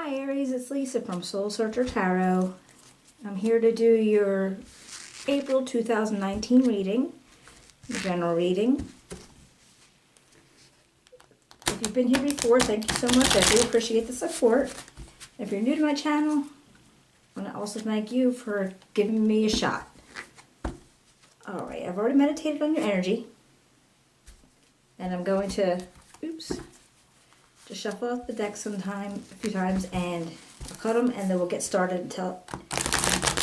Hi Aries, it's Lisa from Soul Searcher Tarot. I'm here to do your April 2019 reading, the general reading. If you've been here before, thank you so much. I do appreciate the support. If you're new to my channel, I want to also thank you for giving me a shot. Alright, I've already meditated on your energy. And I'm going to, just shuffle out the deck a few times, and I'll cut them, and then we'll get started and see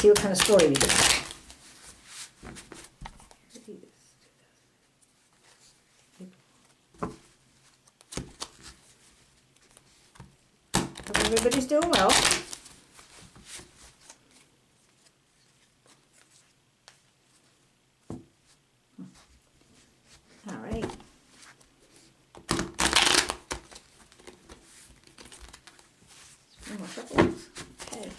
what kind of story we do. Hope everybody's doing well. All right. More shuffles. Okay.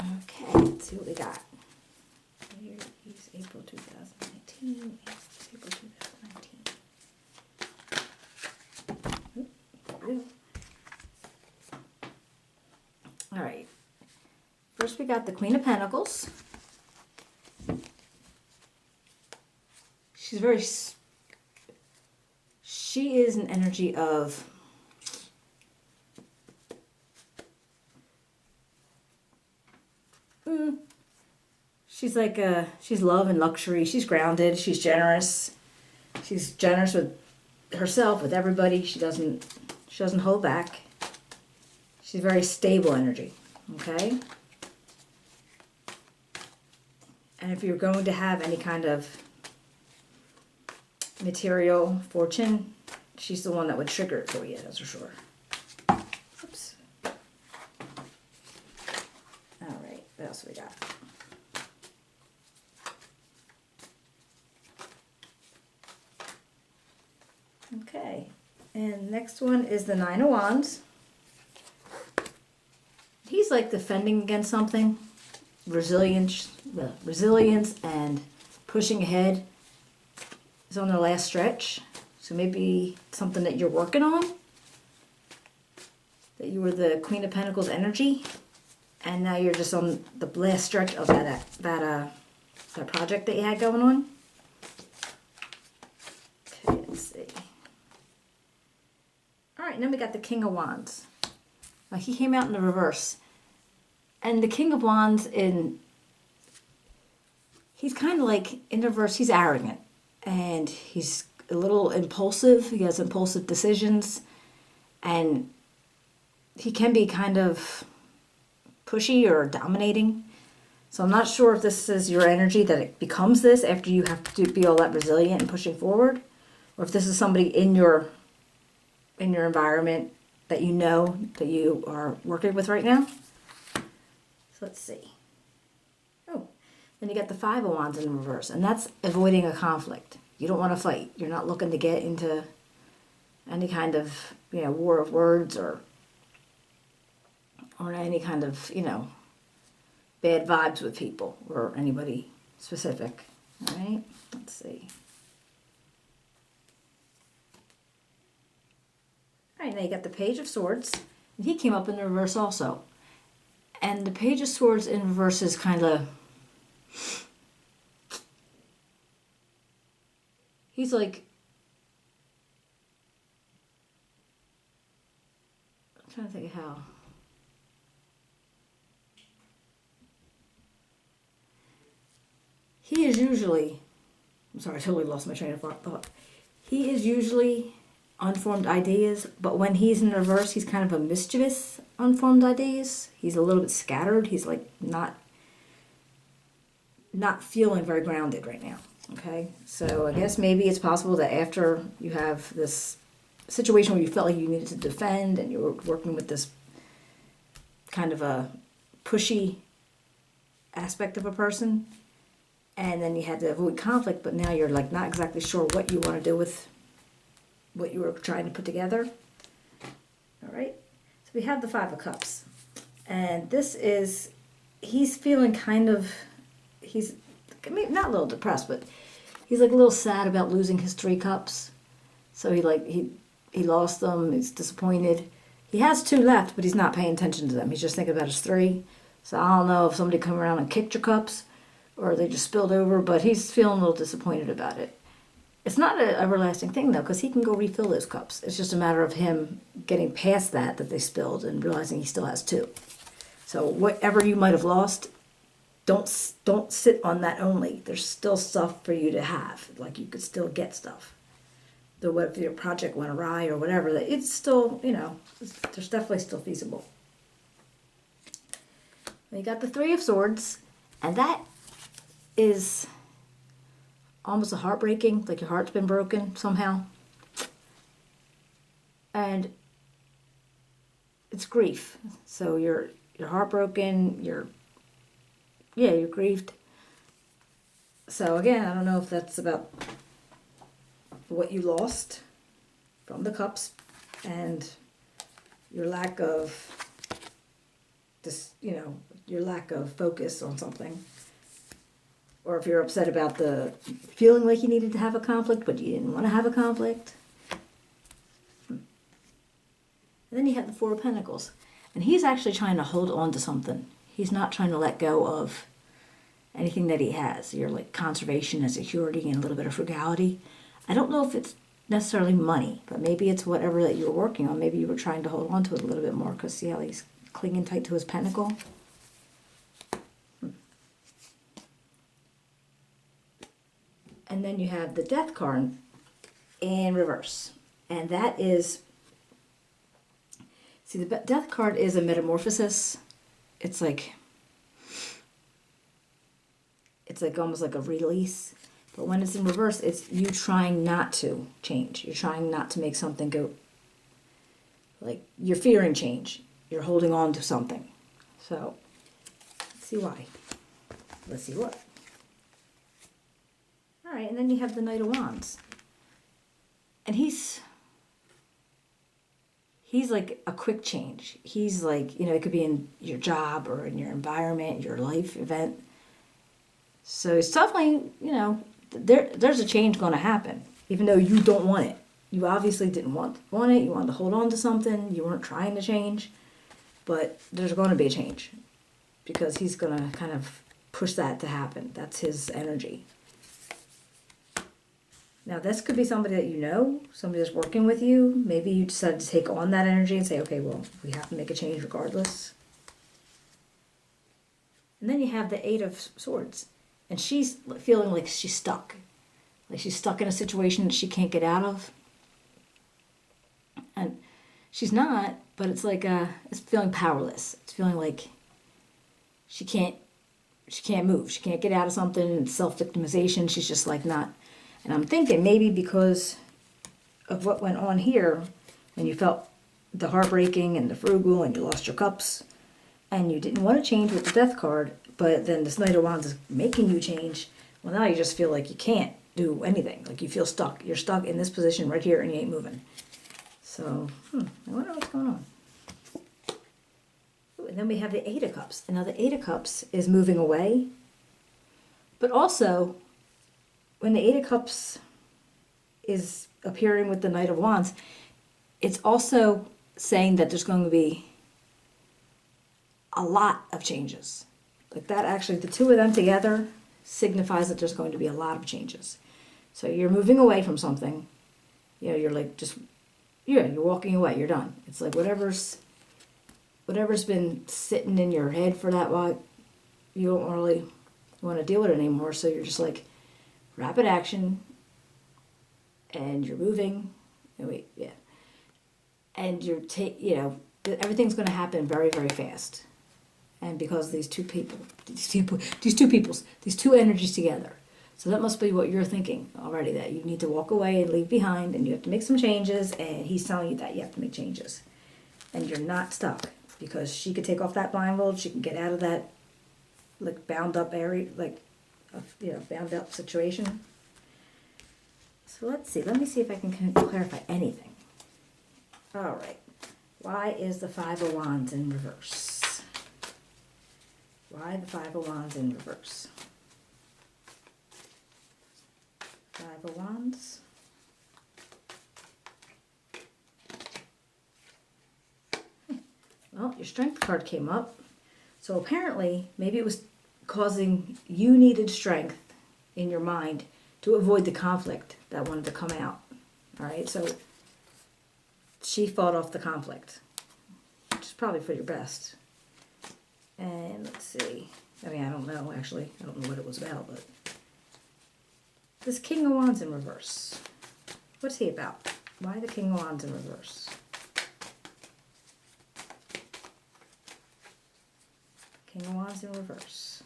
Okay, let's see what we got. Here is April 2019. It's April 2019. All right. First, we got the Queen of Pentacles. She is an energy of she's love and luxury. She's grounded. She's generous. She's generous with herself, with everybody. She doesn't hold back. She's very stable energy. Okay. And if you're going to have any kind of material fortune, she's the one that would trigger it for you, that's for sure. Oops. All right, what else we got? Okay, and next one is the Nine of Wands. He's like defending against something. Resilience and pushing ahead is on their last stretch. So maybe something that you're working on. That you were the Queen of Pentacles energy, and now you're just on the last stretch of that project that you had going on. Okay, let's see. All right, then we got the King of Wands. Now he came out in the reverse. And the King of Wands, he's kind of like, in reverse, he's arrogant. And he's a little impulsive. He has impulsive decisions. And he can be kind of pushy or dominating. So I'm not sure if this is your energy, that it becomes this after you have to be all that resilient and pushing forward. Or if this is somebody in your environment that you know that you are working with right now. So let's see. Oh, then you got the Five of Wands in reverse, and that's avoiding a conflict. You don't want to fight. You're not looking to get into any kind of, war of words or any kind of, bad vibes with people or anybody specific. All right, let's see. All right, now you got the Page of Swords, and he came up in the reverse also. And the Page of Swords in reverse is kind of, he's like, I'm trying to think of how. He is usually, I'm sorry, I totally lost my train of thought. He is usually unformed ideas, but when he's in reverse, he's kind of a mischievous unformed ideas. He's a little bit scattered. He's like not feeling very grounded right now. Okay, so I guess maybe it's possible that after you have this situation where you felt like you needed to defend and you were working with this kind of a pushy aspect of a person, and then you had to avoid conflict, but now you're like not exactly sure what you want to do with what you were trying to put together. All right, so we have the Five of Cups. And this is, he's feeling kind of, he's maybe not a little depressed, but he's like a little sad about losing his 3 cups. So he lost them. He's disappointed. He has 2 left, but he's not paying attention to them. He's just thinking about his 3. So I don't know if somebody come around and kicked your cups or they just spilled over, but he's feeling a little disappointed about it. It's not an everlasting thing, though, because he can go refill those cups. It's just a matter of him getting past that they spilled and realizing he still has 2. So whatever you might have lost, don't sit on that only. There's still stuff for you to have. Like, you could still get stuff. So what if your project went awry or whatever, it's still, there's definitely still feasible. You got the 3 of Swords, and that is almost a heartbreaking, like your heart's been broken somehow. And it's grief. So you're heartbroken, you're grieved. So again, I don't know if that's about what you lost from the cups and your lack of your lack of focus on something. Or if you're upset about the feeling like you needed to have a conflict, but you didn't want to have a conflict. And then you have the 4 of Pentacles. And he's actually trying to hold on to something. He's not trying to let go of anything that he has. You're like conservation and security and a little bit of frugality. I don't know if it's necessarily money, but maybe it's whatever that you were working on. Maybe you were trying to hold on to it a little bit more because see how he's clinging tight to his pentacle? And then you have the Death card in reverse. And that is, see, the Death card is a metamorphosis. It's like almost like a release. But when it's in reverse, it's you trying not to change. You're trying not to make something go, like, you're fearing change. You're holding on to something. So, let's see why. Let's see what. All right, and then you have the Knight of Wands. And he's like a quick change. He's like, it could be in your job or in your environment, your life event. So it's definitely, there's a change going to happen, even though you don't want it. You obviously didn't want it. You wanted to hold on to something. You weren't trying to change. But there's going to be a change because he's going to kind of push that to happen. That's his energy. Now, this could be somebody that you know, somebody that's working with you. Maybe you decided to take on that energy and say, okay, well, we have to make a change regardless. And then you have the 8 of Swords. And she's feeling like she's stuck. Like she's stuck in a situation that she can't get out of. And she's not, but it's like, it's feeling powerless. It's feeling like she can't move. She can't get out of something. It's self-victimization. She's just like not. And I'm thinking maybe because of what went on here, when you felt the heartbreaking and the frugal and you lost your cups, and you didn't want to change with the Death card, but then this Knight of Wands is making you change. Well, now you just feel like you can't do anything. Like you feel stuck. You're stuck in this position right here and you ain't moving. So, I wonder what's going on. Ooh, and then we have the 8 of Cups. And now the 8 of Cups is moving away. But also, when the 8 of Cups is appearing with the Knight of Wands, it's also saying that there's going to be a lot of changes. Like that actually, the 2 of them together signifies that there's going to be a lot of changes. So you're moving away from something. You're like you're walking away, you're done. It's like whatever's been sitting in your head for that while, you don't really want to deal with it anymore. So you're just like, rapid action, and you're moving, and you're everything's going to happen very, very fast. And because these two energies together. So that must be what you're thinking already, that you need to walk away and leave behind, and you have to make some changes, and he's telling you that you have to make changes. And you're not stuck, because she could take off that blindfold, she can get out of that, like, bound up area, like, bound up situation. So let's see. Let me see if I can clarify anything. All right. Why is the 5 of Wands in reverse? Why the Five of Wands in reverse? Five of Wands. Well, your Strength card came up. So apparently, maybe it was causing you needed strength in your mind to avoid the conflict that wanted to come out. All right, so she fought off the conflict, which is probably for your best. And let's see. I mean, I don't know, actually. I don't know what it was about, but this King of Wands in reverse. What's he about? Why the King of Wands in reverse? King of Wands in reverse.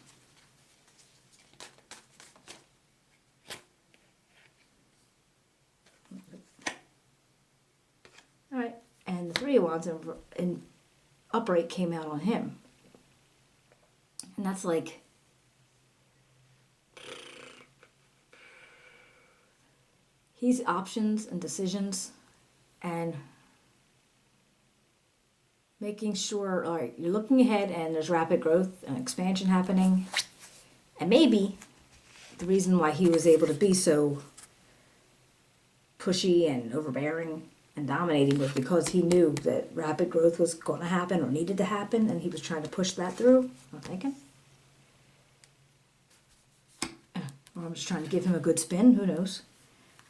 All right, and the Three of Wands in upright came out on him. And that's like, he's options and decisions and making sure, all right, you're looking ahead and there's rapid growth and expansion happening. And maybe the reason why he was able to be so pushy and overbearing and dominating was because he knew that rapid growth was going to happen or needed to happen, and he was trying to push that through. I'm thinking. Or I'm just trying to give him a good spin, who knows.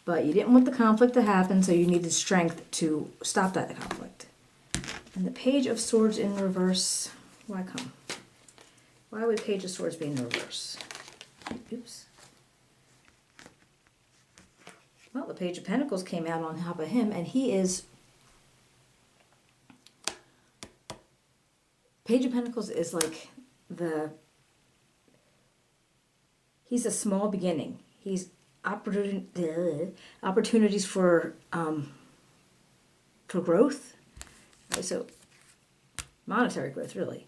But you didn't want the conflict to happen, so you needed strength to stop that conflict. And the Page of Swords in reverse, why come? Why would Page of Swords be in reverse? Oops. Well, the Page of Pentacles came out on top of him, and he is... Page of Pentacles is like the... He's a small beginning. He's opportunities for growth. Right, so monetary growth, really.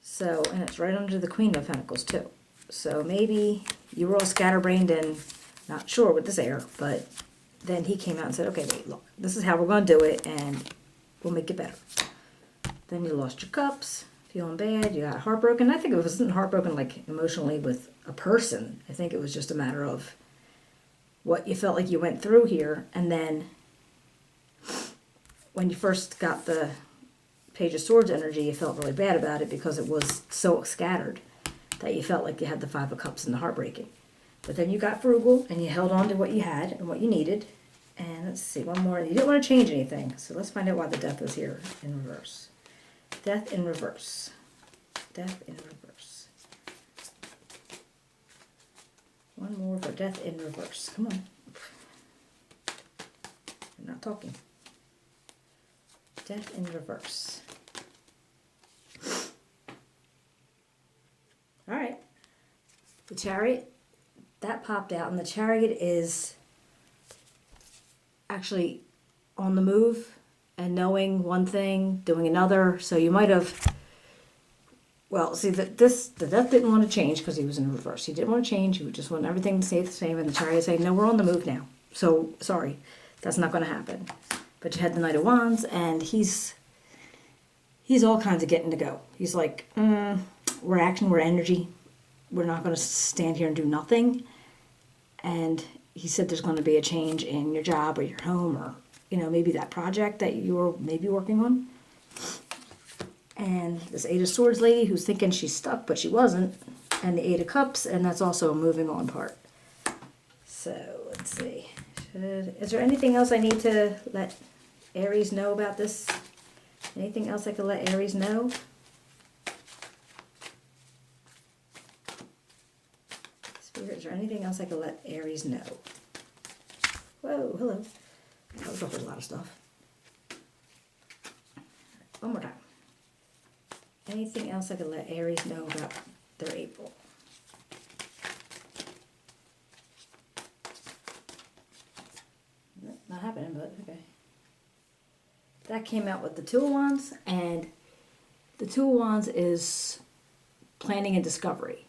So, and it's right under the Queen of Pentacles, too. So maybe you were all scatterbrained and not sure with this air, but then he came out and said, okay, wait, look, this is how we're going to do it, and we'll make it better. Then you lost your cups, feeling bad, you got heartbroken. I think it wasn't heartbroken like emotionally with a person. I think it was just a matter of what you felt like you went through here, and then when you first got the Page of Swords energy, you felt really bad about it because it was so scattered that you felt like you had the Five of Cups and the heartbreaking. But then you got frugal and you held on to what you had and what you needed. And let's see, one more. You didn't want to change anything. So let's find out why the Death was here in reverse. Death in reverse. Death in reverse. One more for Death in reverse. Come on. I'm not talking. Death in reverse. All right. The Chariot, that popped out, and the Chariot is actually on the move and knowing one thing, doing another. So you might have, well, see, the Death didn't want to change because he was in reverse. He didn't want to change. He would just want everything to stay the same. And the Chariot saying, no, we're on the move now. So, sorry, that's not going to happen. But you had the Knight of Wands, and he's all kinds of getting to go. He's like, we're action, we're energy. We're not going to stand here and do nothing. And he said there's going to be a change in your job or your home or, maybe that project that you're maybe working on. And this Eight of Swords lady who's thinking she's stuck, but she wasn't. And the Eight of Cups, and that's also a moving on part. So, let's see. Is there anything else I need to let Aries know about this? Anything else I could let Aries know? Spirit, is there anything else I could let Aries know? Whoa, hello. That was a whole lot of stuff. One more time. Anything else I could let Aries know about their April? Not happening, but okay. That came out with the Two of Wands, and the Two of Wands is planning and discovery.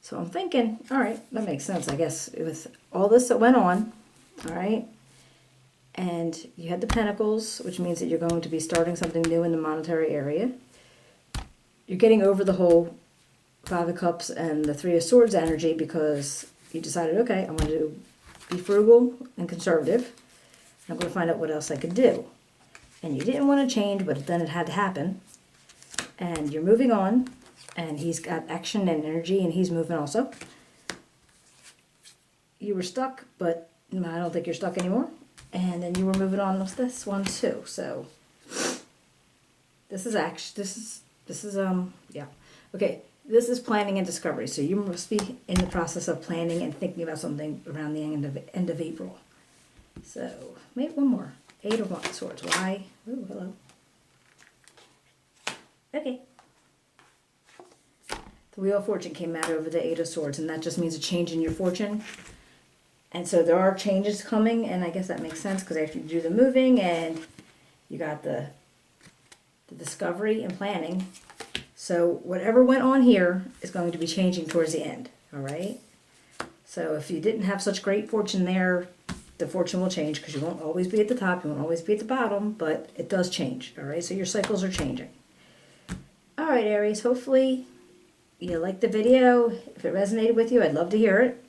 So I'm thinking, all right, that makes sense, I guess, with all this that went on, all right? And you had the Pentacles, which means that you're going to be starting something new in the monetary area. You're getting over the whole Five of Cups and the Three of Swords energy because you decided, okay, I'm going to be frugal and conservative. I'm going to find out what else I could do. And you didn't want to change, but then it had to happen. And you're moving on. And he's got action and energy, and he's moving also. You were stuck, but I don't think you're stuck anymore. And then you were moving on with this one too. So this is action. This is yeah. Okay. This is planning and discovery. So you must be in the process of planning and thinking about something around the end of April. So maybe one more. Eight of Swords. Why? Ooh, hello. Okay. The Wheel of Fortune came out over the Eight of Swords, and that just means a change in your fortune. And so there are changes coming, and I guess that makes sense because after you do the moving and you got the discovery and planning. So whatever went on here is going to be changing towards the end, all right? So if you didn't have such great fortune there, the fortune will change because you won't always be at the top, you won't always be at the bottom, but it does change, all right? So your cycles are changing. All right, Aries, hopefully you liked the video. If it resonated with you, I'd love to hear it.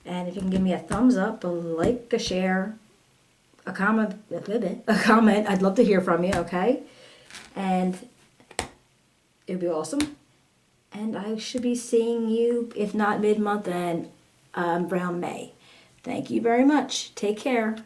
And if you can give me a thumbs up, a like, a share, a comment, I'd love to hear from you, okay? And it'd be awesome. And I should be seeing you, if not mid-month, then around May. Thank you very much. Take care.